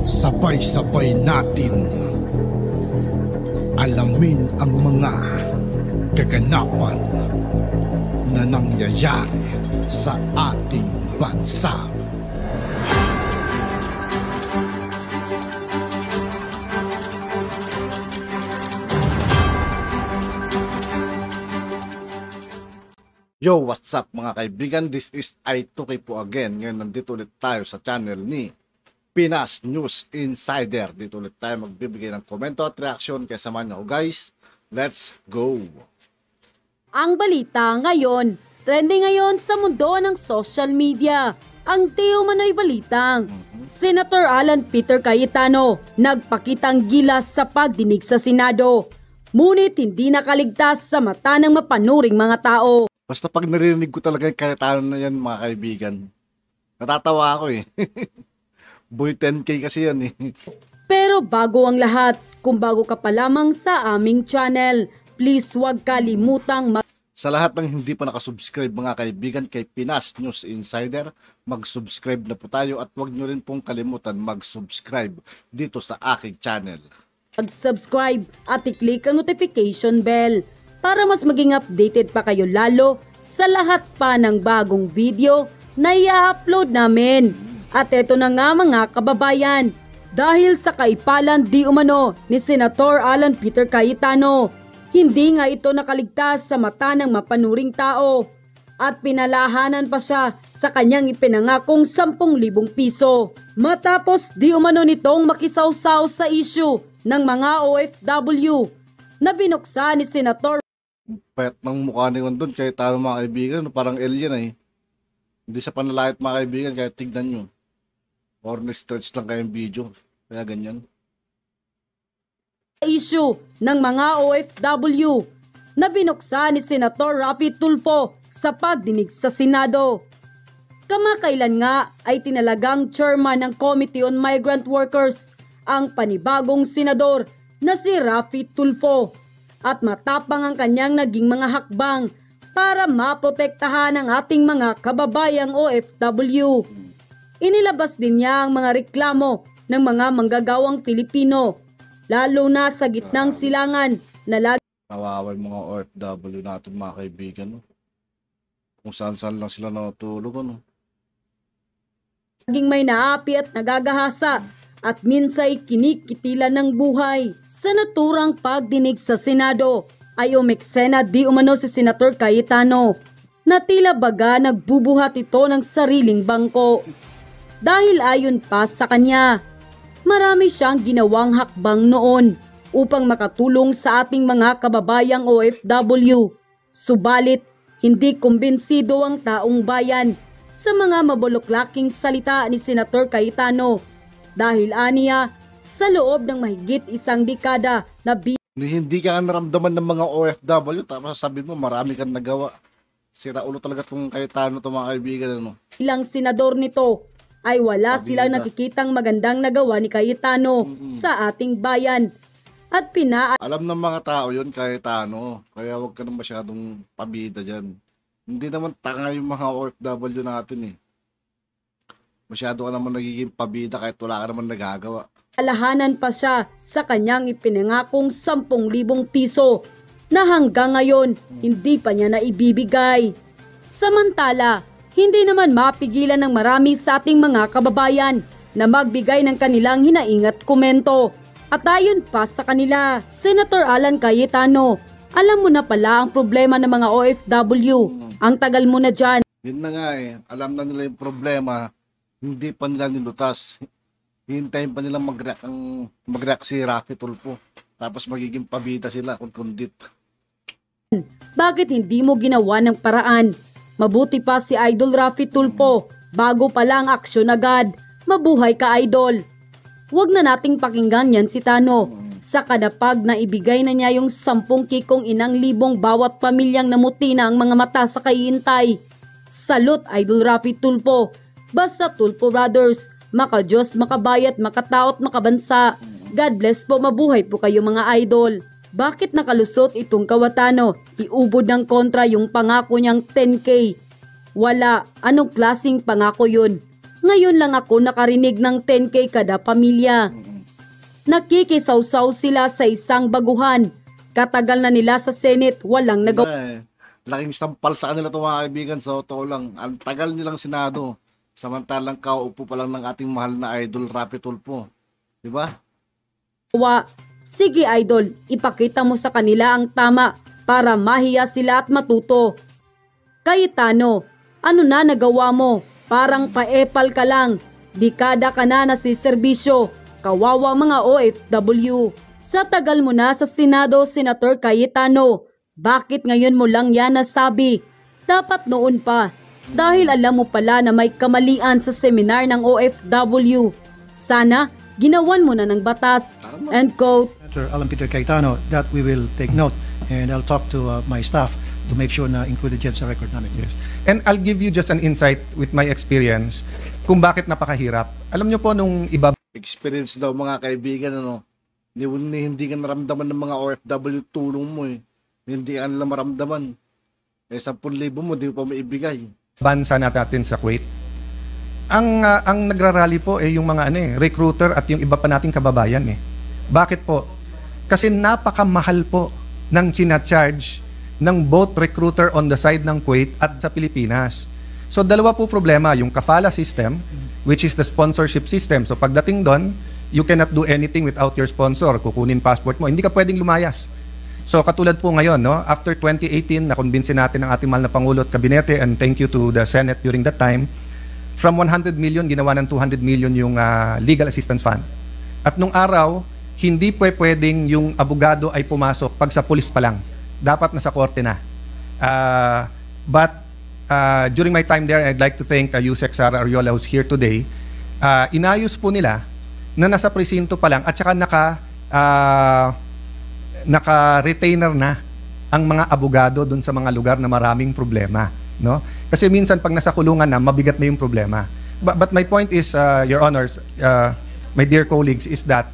Sabay-sabay natin alamin ang mga kaganapan na nangyayari sa ating bansa. Yo, what's up mga kaibigan? This is I2K po again. Ngayon nandito ulit tayo sa channel ni Pinas News Insider. Dito ulit tayo magbibigay ng komento at reaksyon. Kaya samahan niyo guys. Let's go! Ang balita ngayon, trending ngayon sa mundo ng social media. Ang di umano'y balitang Senator Alan Peter Cayetano nagpakitang gilas sa pagdinig sa Senado. Ngunit hindi nakaligtas sa mata ng mapanuring mga tao. Basta pag narinig ko talaga yung Cayetano na yan mga kaibigan, natatawa ako eh. Boy 10K kasi yan eh. Pero bago ang lahat, kung bago ka pa lamang sa aming channel, please huwag kalimutang sa lahat ng hindi pa nakasubscribe mga kaibigan kay Pinas News Insider, mag-subscribe na po tayo at huwag nyo rin pong kalimutan mag-subscribe dito sa aking channel. Mag-subscribe at i-click ang notification bell para mas maging updated pa kayo lalo sa lahat pa ng bagong video na i-upload namin. At eto na nga mga kababayan, dahil sa kaipalan di umano ni Senator Alan Peter Cayetano, hindi nga ito nakaligtas sa mata ng mapanuring tao at pinalahanan pa siya sa kanyang ipinangakong 10,000 piso. Matapos di umano nitong makisawsaw sa issue ng mga OFW na binuksan ni Senator. Payat ng mukha ni doon, Cayetano mga kaibigan, parang alien eh. Hindi sa panlalait mga kaibigan, kaya tignan nyo. Or na-stretch lang kayong video, kaya ganyan. Issue ng mga OFW na binuksan ni Senator Raffy Tulfo sa pagdinig sa Senado. Kamakailan nga ay tinalagang chairman ng Committee on Migrant Workers ang panibagong senador na si Raffy Tulfo. At matapang ang kanyang naging mga hakbang para maprotektahan ang ating mga kababayang OFW. Inilabas din niya ang mga reklamo ng mga manggagawang Pilipino, lalo na sa gitnang silangan na lagi nawawal mga OFW natin mga kaibigan. No? Kung saan-saan lang sila natulog. No? Laging may naapi at nagagahasa at minsay kinikitilan ng buhay. Sa naturang pagdinig sa Senado ay umeksena di umano si Senator Cayetano na tila baga nagbubuhat ito ng sariling bangko. Dahil ayon pa sa kanya, marami siyang ginawang hakbang noon upang makatulong sa ating mga kababayang OFW. Subalit, hindi kumbinsido ang taong bayan sa mga mabuluklaking salita ni Senator Cayetano. Dahil aniya, sa loob ng mahigit isang dekada na hindi ka naramdaman ng mga OFW, tapos sabi mo marami kang nagawa. Sira ulo talaga itong Cayetano itong mga kaibigan. Ano? Ilang senador nito ay wala silang nakikitang magandang nagawa ni Cayetano sa ating bayan. At alam ng mga tao yun, Cayetano. Kaya huwag ka na masyadong pabida dyan. Hindi naman tanga yung mga OFW natin eh. Masyado ka naman nagiging pabida kahit wala ka naman nagagawa. Alahanan pa siya sa kanyang ipinangakong 10,000 piso na hanggang ngayon hindi pa niya naibibigay. Samantala, hindi naman mapigilan ng marami sa ating mga kababayan na magbigay ng kanilang hinaing at komento. At ayon pa sa kanila, Senator Alan Cayetano, alam mo na pala ang problema ng mga OFW. Ang tagal mo na dyan. Yun na nga eh, alam na nila yung problema, hindi pa nila nilutas. Hintayin pa nilang mag-react si Raffy Tulfo. Tapos magiging pabida sila kung kundit. Bakit hindi mo ginawa ng paraan? Mabuti pa si Idol Raffy Tulfo. Bago pa lang aksyon agad. Mabuhay ka, Idol. Huwag na nating pakinggan yan si Tano. Sa kadapag na ibigay na niya yung 10 kikong inang libong bawat pamilyang namuti na ang mga mata sa kaiintay. Salute, Idol Raffy Tulfo. Basta Tulfo Brothers. Maka-Diyos, makabayat, makataot, makabansa. God bless po, mabuhay po kayo mga idol. Bakit nakalusot itong Cayetano? Iubod ng kontra yung pangako niyang 10K. Wala, anong klaseng pangako yun? Ngayon lang ako nakarinig ng 10K kada pamilya. Nakikisawsaw sila sa isang baguhan. Katagal na nila sa Senate, walang nagawa. Laking sampal sa kanila ito mga kaibigan. Sa totoo lang, ang tagal nilang Senado. Samantalang kaupo pa lang ng ating mahal na idol, Rapi Tulfo. Diba? Sige idol, ipakita mo sa kanila ang tama para mahiya sila at matuto. Cayetano, ano na nagawa mo? Parang paepal ka lang. Dekada ka na nasiserbisyo. Kawawa mga OFW. Sa tagal mo na sa Senado, Senator Cayetano, bakit ngayon mo lang yan nasabi? Dapat noon pa. Dahil alam mo pala na may kamalian sa seminar ng OFW. Sana, ginawan mo na ng batas. End quote. Senator Alan Peter Cayetano, that we will take note and I'll talk to my staff to make sure na included yan sa record namin. Yes. And I'll give you just an insight with my experience kung bakit napakahirap. Alam niyo po nung iba Experience daw mga kaibigan, ano, hindi ka naramdaman ng mga OFW tulong mo eh. Hindi ka nila maramdaman. 10,000 mo, di pa maibigay. bansa natin sa Kuwait, ang nagrarally po yung mga recruiter at yung iba pa nating kababayan eh. Bakit po? Kasi napakamahal po ng charge ng both recruiter on the side ng Kuwait at sa Pilipinas. So dalawa po problema, yung kafala system, which is the sponsorship system. So pagdating doon, you cannot do anything without your sponsor. Kukunin passport mo, hindi ka pwedeng lumayas. So katulad po ngayon, no, after 2018, nakonbinsin natin ang ating mahal na Pangulo at Kabinete, and thank you to the Senate during that time, from 100 million, ginawa ng 200 million yung legal assistance fund. At nung araw, hindi pwedeng yung abogado ay pumasok pag sa pulis pa lang. Dapat nasa korte na. But during my time there, I'd like to thank Yusek Sara Ariola who's here today. Inayos po nila na nasa presinto pa lang at saka naka-retainer na ang mga abogado dun sa mga lugar na maraming problema, no? Kasi minsan pag nasa kulungan na, mabigat na yung problema. But my point is, Your Honors, my dear colleagues, is that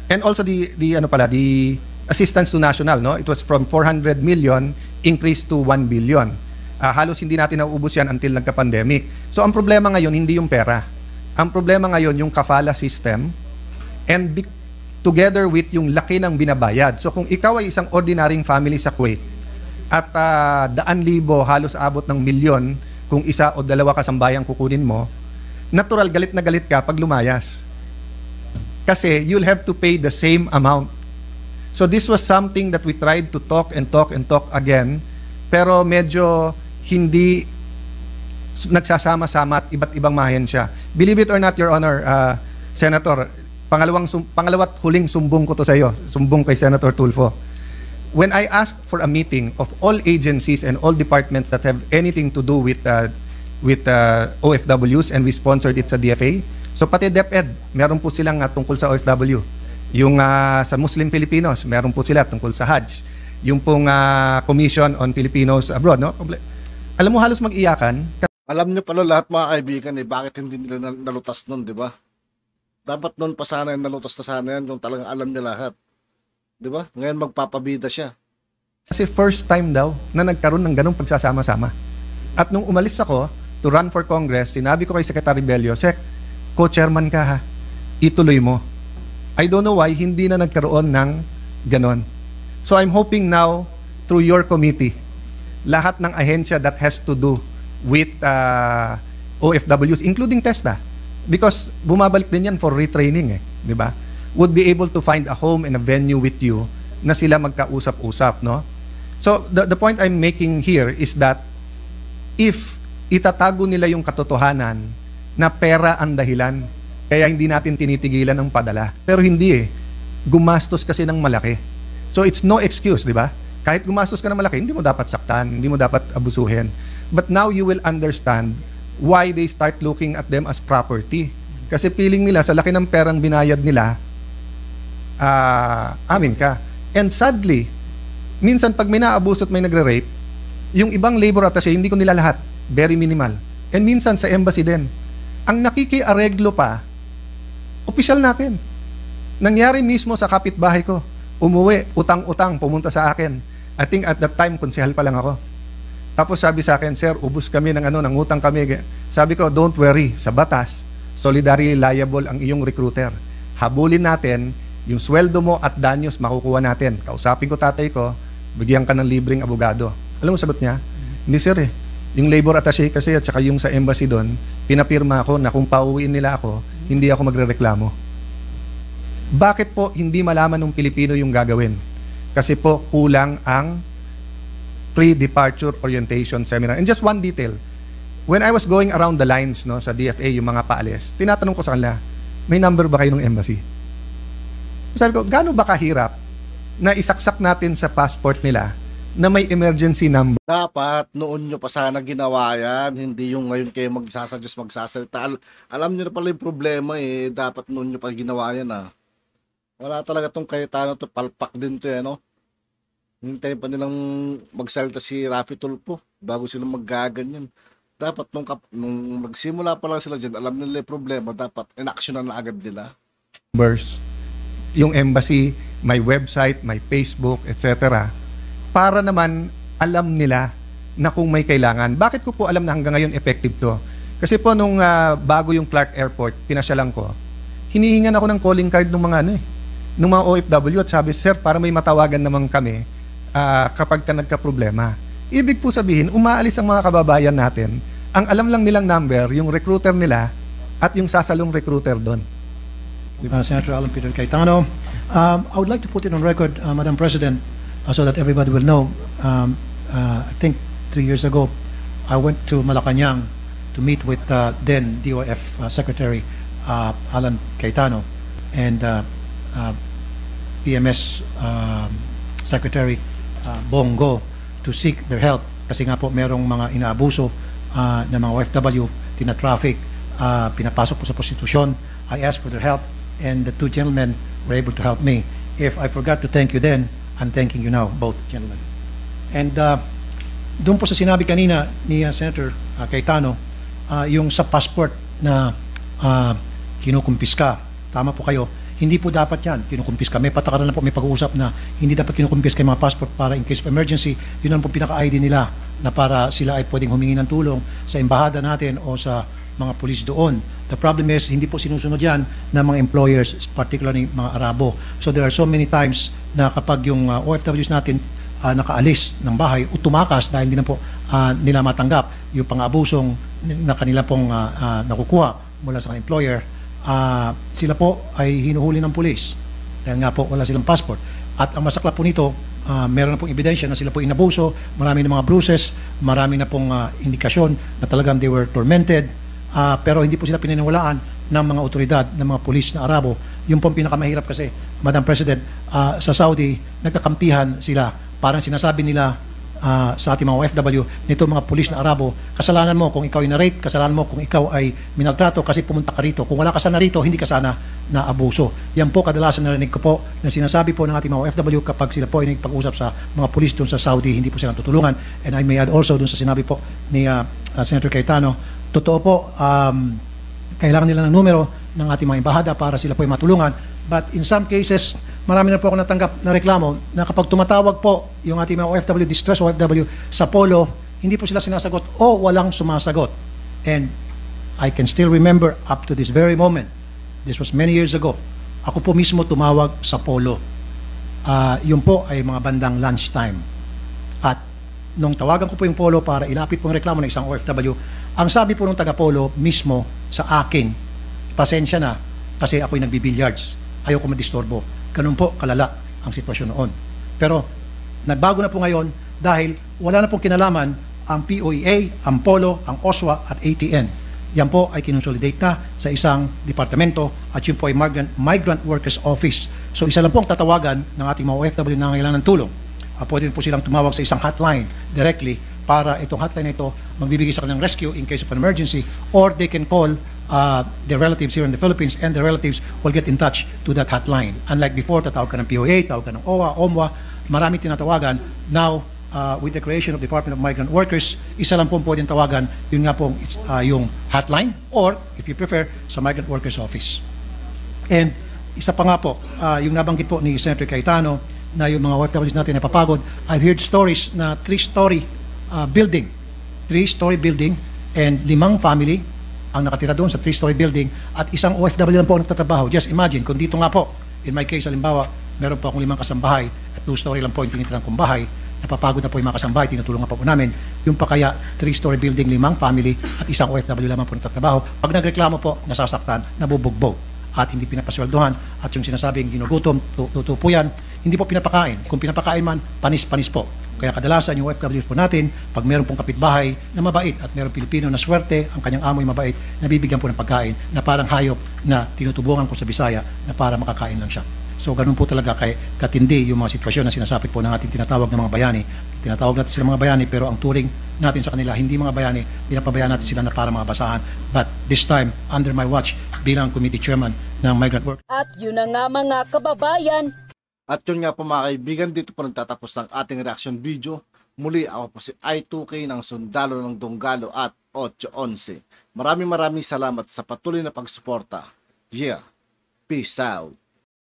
and also the assistance to national, no? It was from 400 million increased to 1 billion. Halos hindi natin nauubos yan until nagka-pandemic. So ang problema ngayon hindi yung pera. Ang problema ngayon yung kafala system, and together with yung laki ng binabayad. So kung ikaw ay isang ordinaryong family sa Kuwait at 100,000 halos abot ng milyon kung isa o dalawa kasambayang kukunin mo, natural galit na galit ka pag lumayas. Kasi you'll have to pay the same amount. So this was something that we tried to talk again, pero medyo hindi nagsasama-sama at iba't ibang mahensya. Believe it or not, Your Honor, Senator, pangalawa't huling sumbong ko to sa iyo, sumbong kay Senator Tulfo. When I asked for a meeting of all agencies and all departments that have anything to do with OFWs, and we sponsored it sa DFA, so pati DepEd, meron po silang tungkol sa OFW. Yung sa Muslim Filipinos, meron po sila tungkol sa Hajj. Yung pong Commission on Filipinos Abroad, no? Alam mo, halos mag-iyakan. Alam niyo pala lahat mga kaibigan bakit hindi nila nalutas nun, di ba? Dapat nun pa sana yung nalutas na sana yan kung talagang alam niya lahat. Di ba? Ngayon magpapabida siya. Kasi first time daw na nagkaroon ng ganong pagsasama-sama. At nung umalis ako to run for Congress, sinabi ko kay Secretary Bello, Sec, co-chairman ka ha, ituloy mo. I don't know why hindi na nagkaroon ng ganon. So I'm hoping now, through your committee, lahat ng ahensya that has to do with OFWs, including TESDA, because bumabalik din yan for retraining, di ba? Would be able to find a home and a venue with you na sila magkausap-usap, no? So the point I'm making here is that if itatago nila yung katotohanan na pera ang dahilan, kaya hindi natin tinitigilan ang padala. Pero hindi gumastos kasi ng malaki. So it's no excuse, di ba? Kahit gumastos ka ng malaki, hindi mo dapat saktan, hindi mo dapat abusuhin. But now you will understand why they start looking at them as property. Kasi feeling nila sa laki ng perang binayad nila, amin ka. And sadly, minsan pag may naabuso at may nagre-rape, yung ibang labor attaché, hindi ko nila lahat, very minimal. And minsan sa embassy din. Ang nakikiareglo pa, opisyal natin. Nangyari mismo sa kapitbahay ko. Umuwi, utang-utang, pumunta sa akin. I think at that time, konsehal pa lang ako. Tapos sabi sa akin, sir, ubus kami ng ng utang kami. Sabi ko, don't worry, sa batas, solidarity liable ang iyong recruiter. Habulin natin, yung sweldo mo at danyos makukuha natin. Kausapin ko tatay ko, bigyan ka ng libreng abogado. Alam mo sagot niya? Hindi sir Yung labor attaché kasi at saka yung sa embassy doon, pinapirma ako na kung pauwiin nila ako, hindi ako magrereklamo. Bakit po hindi malaman ng Pilipino yung gagawin? Kasi po kulang ang pre-departure orientation seminar. And just one detail, when I was going around the lines sa DFA, yung mga paalis, tinatanong ko sa kanila, may number ba kayo ng embassy? Sabi ko, gaano ba kahirap na isaksak natin sa passport nila na may emergency number? Dapat noon nyo pa sana ginawa yan, hindi yung ngayon kayo magsasalita. Alam nyo na pala yung problema dapat noon nyo pa ginawa yan Wala talaga tong Cayetano to, palpak din to Hintayin pa nilang magsalita si Raffy Tulfo bago sila maggaganyan. Dapat nung magsimula pa lang sila dyan, alam nila yung problema, dapat inaksyonan na agad nila. Yung embassy, may website, may Facebook, etc. Para naman alam nila na kung may kailangan. Bakit ko po alam na hanggang ngayon effective to? Kasi po nung bago yung Clark Airport, pinasyalan ko, hinihingan ako ng calling card ng mga ng mga OFW at sabi, sir, para may matawagan naman kami kapag ka nagka-problema. Ibig po sabihin, umaalis ang mga kababayan natin, ang alam lang nilang number, yung recruiter nila at yung sasalong recruiter doon. Senator Alan Peter Cayetano, I would like to put it on record, Madam President, so that everybody will know. I think 3 years ago, I went to Malacanang to meet with then DOF Secretary Alan Cayetano and PMS Secretary Bongo to seek their help kasi nga po merong mga inaabuso ng mga OFW, tina-traffic, pinapasok po sa prostitusyon. I asked for their help and the two gentlemen were able to help me. If I forgot to thank you then, I'm thanking you now, both gentlemen. And doon po sa sinabi kanina ni Senator Cayetano, yung sa passport na kinukumpiska, tama po kayo, hindi po dapat yan kinukumpiska. May patakaran na po, may pag-uusap na hindi dapat kinukumpiska yung mga passport para in case of emergency. Yun ang po pinaka-ID nila na para sila ay pwedeng humingi ng tulong sa embahada natin o sa mga pulis doon. The problem is, hindi po sinusunod yan ng mga employers, particularly mga Arabo. So there are so many times na kapag yung OFWs natin nakaalis ng bahay o tumakas dahil hindi na po nila matanggap yung pang-abusong na kanila pong nakukuha mula sa employer, sila po ay hinuhuli ng pulis dahil nga po wala silang passport. At ang masaklap po nito, meron na pong ebidensya na sila po inabuso, marami na mga bruises, marami na pong indikasyon na talagang they were tormented, pero hindi po sila pininiwalaan ng mga otoridad, ng mga pulis na Arabo. Yung pong pinakamahirap kasi, Madam President, sa Saudi, nagkakampihan sila. Parang sinasabi nila sa ating mga OFW, nito mga pulis na Arabo, kasalanan mo kung ikaw ay na-rape, kasalanan mo kung ikaw ay minaltrato kasi pumunta ka rito. Kung wala ka sana rito, hindi ka sana naabuso. Yan po kadalasan narinig ko po na sinasabi po ng ating mga OFW kapag sila po ay nagpag-usap sa mga pulis doon sa Saudi, hindi po sila tutulungan. And I may add also doon sa sinabi po ni Senator Cayetano, totoo po, kailangan nila ng numero ng ating mga embahada para sila po ay matulungan. But in some cases, marami na po ako natanggap na reklamo na kapag tumatawag po yung ating mga OFW, distress OFW sa Polo, hindi po sila sinasagot o walang sumasagot. And I can still remember up to this very moment, this was many years ago, ako po mismo tumawag sa Polo. Yun po ay mga bandang lunchtime. At nung tawagan ko po yung Polo para ilapit po ang reklamo ng isang OFW, ang sabi po ng taga-Polo mismo sa akin, pasensya na kasi ako'y nagbibilliards. Ayoko madisturbo. Ganun po kalala ang sitwasyon noon. Pero nagbago na po ngayon dahil wala na pong kinalaman ang POEA, ang Polo, ang OSWA at ATN. Yan po ay kinonsolidate na sa isang departamento at yun po ay Migrant Workers Office. So isa lang po ang tatawagan ng ating mga OFW na kailangan ng tulong. Pwede po silang tumawag sa isang hotline directly para itong hotline na ito magbibigay sa kanilang rescue in case of an emergency, or they can call their relatives here in the Philippines and their relatives will get in touch to that hotline. Unlike before, tatawag ka ng POA, tawag ka ng OWA, OMWA, marami tinatawagan. Now, with the creation of Department of Migrant Workers, isa lang po pwedeng tawagan, yun nga po yung hotline, or if you prefer, sa Migrant Workers Office. And isa pa nga po, yung nabanggit po ni Senator Cayetano, na yung mga OFWs natin napapagod. I've heard stories na 3-story building, 3-story building, and 5 family ang nakatira doon sa 3-story building at isang OFW lang po ang nagtatrabaho. Just imagine, kung dito nga po, in my case, halimbawa, meron po akong 5 kasambahay at 2-story lang po yung tinitirang kong bahay, napapagod na po yung mga kasambahay, tinutulungan pa po namin. Yung pa kaya, 3-story building, 5 family at isang OFW lamang po nagtatrabaho. Pag nagreklamo po, nasasaktan, nabubugbog at hindi pinapasweldohan at yung sinasabing ginugutom, tuto po yan, hindi po pinapakain. Kung pinapakain man, panis-panis po. Kaya kadalasan yung OFWs po natin, pag meron pong kapitbahay na mabait at meron Pilipino na swerte, ang kanyang amo ay mabait, nabibigyan po ng pagkain na parang hayop na tinutubungan ko sa Bisaya na para makakain lang siya. So ganun po talaga kay katindi yung mga sitwasyon na sinasapit po ng ating tinatawag ng mga bayani. Tinatawag natin sila mga bayani pero ang turing natin sa kanila hindi mga bayani, pinapabayaan natin sila na para mga basahan. But this time, under my watch bilang committee chairman ng Migrant Work. At yun na nga mga kababayan, At yun nga po mga kaibigan, dito po nagtatapos ng ating reaction video. Muli ako po si I2K ng Sundalo ng Donggalo at 811. Maraming salamat sa patuloy na pagsuporta. Yeah, peace out.